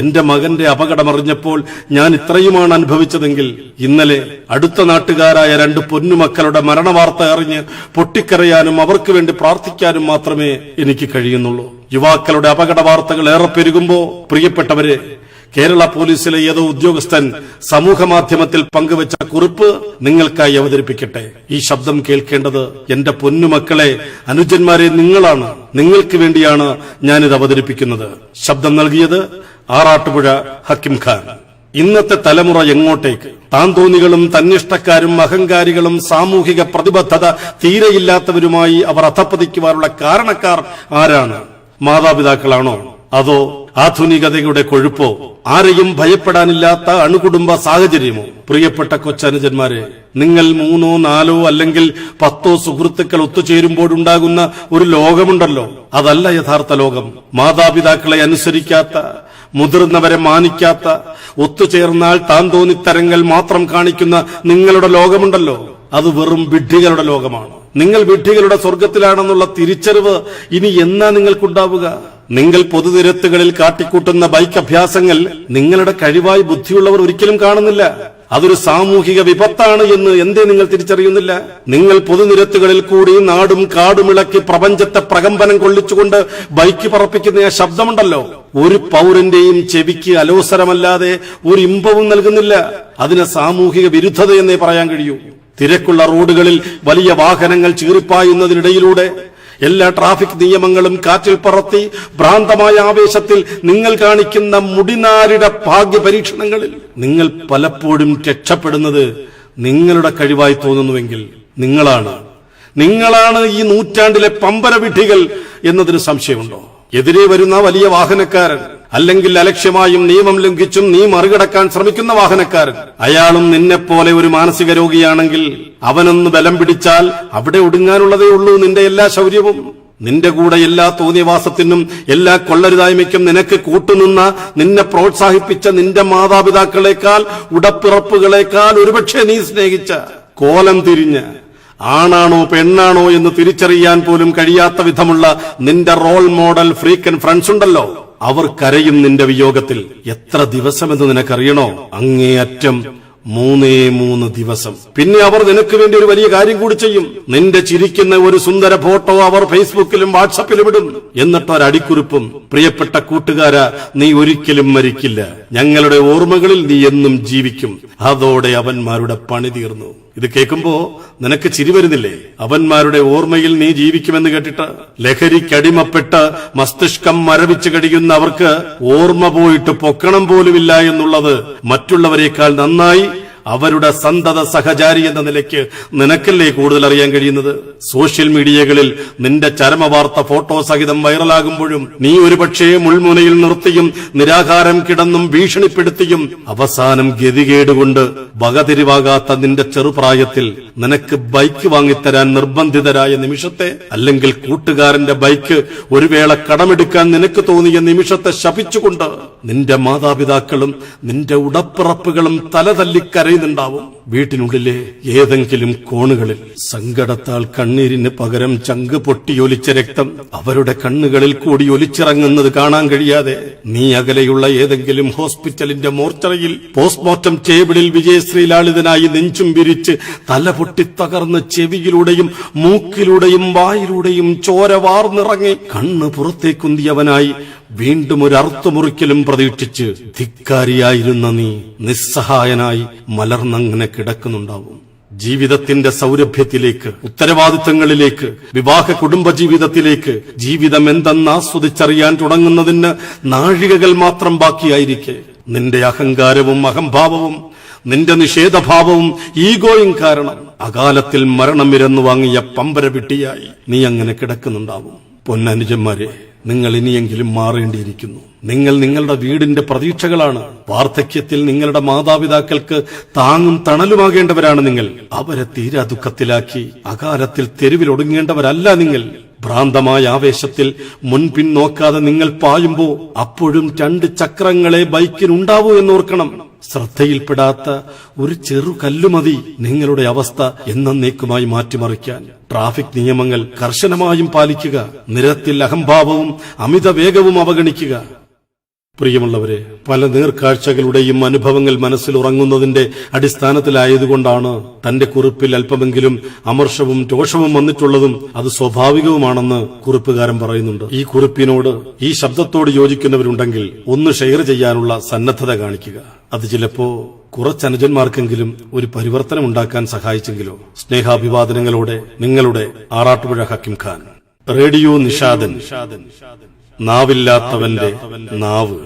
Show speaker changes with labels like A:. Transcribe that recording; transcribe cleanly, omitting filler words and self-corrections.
A: എന്റെ മകന്റെ അപകടമറിഞ്ഞപ്പോൾ ഞാൻ ഇത്രയുമാണ് അനുഭവിച്ചതെങ്കിൽ ഇന്നലെ അടുത്ത നാട്ടുകാരായ 2 പൊന്നുമക്കളുടെ മരണവാർത്ത അറിഞ്ഞ് പൊട്ടിക്കരയാനും അവർക്ക് വേണ്ടി പ്രാർത്ഥിക്കാനും മാത്രമേ എനിക്ക് കഴിയുന്നുള്ളൂ. യുവാക്കളുടെ അപകട വാർത്തകൾ ഏറെ പെരുകുമ്പോ പ്രിയപ്പെട്ടവരെ, കേരള പോലീസിലെ ഏതോ ഉദ്യോഗസ്ഥൻ സമൂഹ മാധ്യമത്തിൽ പങ്കുവച്ച കുറിപ്പ് നിങ്ങൾക്കായി അവതരിപ്പിക്കട്ടെ. ഈ ശബ്ദം കേൾക്കേണ്ടത് എന്റെ പൊന്നുമക്കളെ, അനുജന്മാരെ നിങ്ങളാണ്. നിങ്ങൾക്ക് വേണ്ടിയാണ് ഞാനിത് അവതരിപ്പിക്കുന്നത്. ശബ്ദം നൽകിയത് ആറാട്ടുപുഴ ഹക്കിം ഖാൻ. ഇന്നത്തെ തലമുറ എങ്ങോട്ടേക്ക്? താന്തോന്നികളും തന്നിഷ്ടക്കാരും അഹങ്കാരികളും സാമൂഹിക പ്രതിബദ്ധത തീരെയില്ലാത്തവരുമായി അവർ അധപ്പതിക്കുവാനുള്ള കാരണക്കാർ ആരാണ്? മാതാപിതാക്കളാണോ? അതോ ആധുനികതയുടെ കൊഴുപ്പോ? ആരെയും ഭയപ്പെടാനില്ലാത്ത അണുകുടുംബ സാഹചര്യമോ? പ്രിയപ്പെട്ട കൊച്ചനുജന്മാരെ, നിങ്ങൾ 3, 4 അല്ലെങ്കിൽ 10 സുഹൃത്തുക്കൾ ഒത്തുചേരുമ്പോഴുണ്ടാകുന്ന ഒരു ലോകമുണ്ടല്ലോ, അതല്ല യഥാർത്ഥ ലോകം. മാതാപിതാക്കളെ അനുസരിക്കാത്ത, മുതിർന്നവരെ മാനിക്കാത്ത, ഒത്തുചേർന്നാൽ താൻ തോന്നിത്തരങ്ങൾ മാത്രം കാണിക്കുന്ന നിങ്ങളുടെ ലോകമുണ്ടല്ലോ, അത് വെറും വിഡ്ഢികളുടെ ലോകമാണ്. നിങ്ങൾ വിഡ്ഢികളുടെ സ്വർഗത്തിലാണെന്നുള്ള തിരിച്ചറിവ് ഇനി എന്നാ നിങ്ങൾക്കുണ്ടാവുക? നിങ്ങൾ പൊതുനിരത്തുകളിൽ കാട്ടിക്കൂട്ടുന്ന ബൈക്ക് അഭ്യാസങ്ങൾ നിങ്ങളുടെ കഴിവായി ബുദ്ധിയുള്ളവർ ഒരിക്കലും കാണുന്നില്ല. അതൊരു സാമൂഹിക വിപത്താണ് എന്ന് എന്തേ നിങ്ങൾ തിരിച്ചറിയുന്നില്ല? നിങ്ങൾ പൊതുനിരത്തുകളിൽ കൂടി നാടും കാടുമിളക്കി പ്രപഞ്ചത്തെ പ്രകമ്പനം കൊള്ളിച്ചുകൊണ്ട് ബൈക്ക് പറപ്പിക്കുന്ന ആ ശബ്ദമുണ്ടല്ലോ, ഒരു പൗരന്റെയും ചെവിക്ക് അലോസരമല്ലാതെ ഒരു ഇമ്പവും നൽകുന്നില്ല. അതിന് സാമൂഹിക വിരുദ്ധതയെന്നേ പറയാൻ കഴിയൂ. തിരക്കുള്ള റോഡുകളിൽ വലിയ വാഹനങ്ങൾ ചീറിപ്പായുന്നതിനിടയിലൂടെ എല്ലാ ട്രാഫിക് നിയമങ്ങളും കാറ്റിൽ പറത്തി ഭ്രാന്തമായ ആവേശത്തിൽ നിങ്ങൾ കാണിക്കുന്ന മുടിനാരിട ഭാഗ്യ പരീക്ഷണങ്ങളിൽ നിങ്ങൾ പലപ്പോഴും രക്ഷപ്പെടുന്നത് നിങ്ങളുടെ കഴിവായി തോന്നുന്നുവെങ്കിൽ നിങ്ങളാണ് ഈ നൂറ്റാണ്ടിലെ പമ്പര വിഡ്ഢികൾ എന്നതിന് സംശയമുണ്ടോ? എതിരെ വരുന്ന വലിയ വാഹനക്കാരൻ, അല്ലെങ്കിൽ അലക്ഷ്യമായും നിയമം ലംഘിച്ചും നീ മറികടക്കാൻ ശ്രമിക്കുന്ന വാഹനക്കാരൻ, അയാളും നിന്നെപ്പോലെ ഒരു മാനസിക രോഗിയാണെങ്കിൽ അവനൊന്ന് ബലം പിടിച്ചാൽ അവിടെ ഒടുങ്ങാനുള്ളതേ ഉള്ളൂ നിന്റെ എല്ലാ ശൗര്യവും. നിന്റെ കൂടെ എല്ലാ തോന്നിയവാസത്തിനും എല്ലാ കൊള്ളരുതായ്മയ്ക്കും നിനക്ക് കൂട്ടുനിന്ന, നിന്നെ പ്രോത്സാഹിപ്പിച്ച നിന്റെ മാതാപിതാക്കളെക്കാൾ, ഉടപ്പിറപ്പുകളെക്കാൾ ഒരുപക്ഷെ നീ സ്നേഹിച്ച, കോലം തിരിഞ്ഞ, ആണാണോ പെണ്ണാണോ എന്ന് തിരിച്ചറിയാൻ പോലും കഴിയാത്ത വിധമുള്ള നിന്റെ റോൾ മോഡൽ ഫ്രീക്കൻ ഫ്രണ്ട്സ് ഉണ്ടല്ലോ, അവർ കരയും നിന്റെ വിയോഗത്തിൽ. എത്ര ദിവസമെന്ന് നിനക്കറിയണോ? അങ്ങേയറ്റം 3 ദിവസം. പിന്നെ അവർ നിനക്ക് വേണ്ടി ഒരു വലിയ കാര്യം കൂടി ചെയ്യും. നിന്റെ ചിരിക്കുന്ന ഒരു സുന്ദര ഫോട്ടോ അവർ ഫേസ്ബുക്കിലും വാട്സപ്പിലും ഇടും. എന്നിട്ടൊരടിക്കുറിപ്പും, പ്രിയപ്പെട്ട കൂട്ടുകാരാ, നീ ഒരിക്കലും മരിക്കില്ല, ഞങ്ങളുടെ ഓർമ്മകളിൽ നീ എന്നും ജീവിക്കും. അതോടെ അവന്മാരുടെ പണി തീർന്നു. ഇത് കേൾക്കുമ്പോ നിനക്ക് ചിരി വരുന്നില്ലേ? അവന്മാരുടെ ഓർമ്മയിൽ നീ ജീവിക്കുമെന്ന് കേട്ടിട്ട് ലഹരിക്കടിമപ്പെട്ട് മസ്തിഷ്കം മരവിച്ച് കഴിയുന്ന അവർക്ക് ഓർമ്മ പോയിട്ട് പൊക്കണം പോലുമില്ല എന്നുള്ളത് മറ്റുള്ളവരെക്കാൾ നന്നായി അവരുടെ സന്തത സഹചാരി എന്ന നിലയ്ക്ക് നിനക്കല്ലേ കൂടുതൽ അറിയാൻ കഴിയുന്നത്? സോഷ്യൽ മീഡിയകളിൽ നിന്റെ ചരമവാർത്ത ഫോട്ടോ സഹിതം വൈറലാകുമ്പോഴും നീ ഒരുപക്ഷേ മുൾമുനയിൽ നിർത്തിയും നിരാഹാരം കിടന്നും ഭീഷണിപ്പെടുത്തിയും അവസാനം ഗതികേടുകൊണ്ട് വകതിരിവാകാത്ത നിന്റെ ചെറുപ്രായത്തിൽ നിനക്ക് ബൈക്ക് വാങ്ങിത്തരാൻ നിർബന്ധിതരായ നിമിഷത്തെ, അല്ലെങ്കിൽ കൂട്ടുകാരന്റെ ബൈക്ക് ഒരു വേള കടമെടുക്കാൻ നിനക്ക് തോന്നിയ നിമിഷത്തെ ശപിച്ചുകൊണ്ട് നിന്റെ മാതാപിതാക്കളും നിന്റെ ഉടപ്പിറപ്പുകളും തലതല്ലിക്കര ുണ്ടാവും. വീട്ടിനുള്ളിലെ ഏതെങ്കിലും കോണുകളിൽ സങ്കടത്താൽ കണ്ണീരിന് പകരം ചങ്ക് പൊട്ടിയൊലിച്ച രക്തം അവരുടെ കണ്ണുകളിൽ കൂടി ഒലിച്ചിറങ്ങുന്നത് കാണാൻ കഴിയാതെ നീ അകലെയുള്ള ഏതെങ്കിലും ഹോസ്പിറ്റലിന്റെ മോർച്ചറിയിൽ പോസ്റ്റ്മോർട്ടം ടേബിളിൽ വിജയശ്രീലാളിതനായി നെഞ്ചും വിരിച്ച് തല പൊട്ടിത്തകർന്ന് ചെവിയിലൂടെയും മൂക്കിലൂടെയും വായിലൂടെയും ചോര വാർന്നിറങ്ങി കണ്ണ് പുറത്തേക്കുന്തിയവനായി വീണ്ടും ഒരു അർത്ഥമുറിക്കലും പ്രതീക്ഷിച്ച് ധിക്കാരിയായിരുന്ന നീ നിസ്സഹായനായി മലർന്നങ്ങനെ കിടക്കുന്നുണ്ടാവും. ജീവിതത്തിന്റെ സൗരഭ്യത്തിലേക്ക്, ഉത്തരവാദിത്തങ്ങളിലേക്ക്, വിവാഹ കുടുംബജീവിതത്തിലേക്ക്, ജീവിതം എന്തെന്ന് ആസ്വദിച്ചറിയാൻ തുടങ്ങുന്നതിന് നാഴികകൾ മാത്രം ബാക്കിയായിരിക്കെ നിന്റെ അഹങ്കാരവും അഹംഭാവവും, നിന്റെ നിഷേധഭാവവും ഈഗോയും കാരണം അകാലത്തിൽ മരണം വിരന്നു വാങ്ങിയ പമ്പര വിട്ടിയായി നീ അങ്ങനെ കിടക്കുന്നുണ്ടാവും. പൊന്നനുജന്മാരെ, നിങ്ങൾ ഇനിയെങ്കിലും മാറേണ്ടിയിരിക്കുന്നു. നിങ്ങൾ നിങ്ങളുടെ വീടിന്റെ പ്രതീക്ഷകളാണ്. വാർദ്ധക്യത്തിൽ നിങ്ങളുടെ മാതാപിതാക്കൾക്ക് താങ്ങും തണലുമാകേണ്ടവരാണ് നിങ്ങൾ. അവരെ തീരാ ദുഃഖത്തിലാക്കി അകാലത്തിൽ തെരുവിലൊടുങ്ങേണ്ടവരല്ല നിങ്ങൾ. ഭ്രാന്തമായ ആവേശത്തിൽ മുൻപിൻ നോക്കാതെ നിങ്ങൾ പായുമ്പോ അപ്പോഴും 2 ചക്രങ്ങളെ ബൈക്കിനുണ്ടാവൂ എന്നോർക്കണം. ശ്രദ്ധയിൽപ്പെടാത്ത ഒരു ചെറു കല്ലുമതി നിങ്ങളുടെ അവസ്ഥ എന്നേക്കുമായി മാറ്റിമറിക്കാൻ. ട്രാഫിക് നിയമങ്ങൾ കർശനമായും പാലിക്കുക. നിരത്തിൽ അഹംഭാവവും അമിത വേഗവും അവഗണിക്കുക. പ്രിയമുള്ളവരെ, പല നേർക്കാഴ്ചകളുടെയും അനുഭവങ്ങൾ മനസ്സിൽ ഉറങ്ങുന്നതിന്റെ അടിസ്ഥാനത്തിലായതുകൊണ്ടാണ് തന്റെ കുറിപ്പിൽ അല്പമെങ്കിലും അമർഷവും രോഷവും വന്നിട്ടുള്ളതും അത് സ്വാഭാവികവുമാണെന്ന് കുറിപ്പുകാരൻ പറയുന്നുണ്ട്. ഈ കുറിപ്പിനോട്, ഈ ശബ്ദത്തോട് യോജിക്കുന്നവരുണ്ടെങ്കിൽ ഒന്ന് ഷെയർ ചെയ്യാനുള്ള സന്നദ്ധത കാണിക്കുക. അത് ചിലപ്പോ കുറച്ചനുജന്മാർക്കെങ്കിലും ഒരു പരിവർത്തനം ഉണ്ടാക്കാൻ സഹായിച്ചെങ്കിലോ. സ്നേഹാഭിവാദനങ്ങളോടെ നിങ്ങളുടെ ആറാട്ടുപുഴ ഹക്കിം ഖാൻ. റേഡിയോ നിഷാദൻ, നാവില്ലാത്തവന്റെ നാവ്.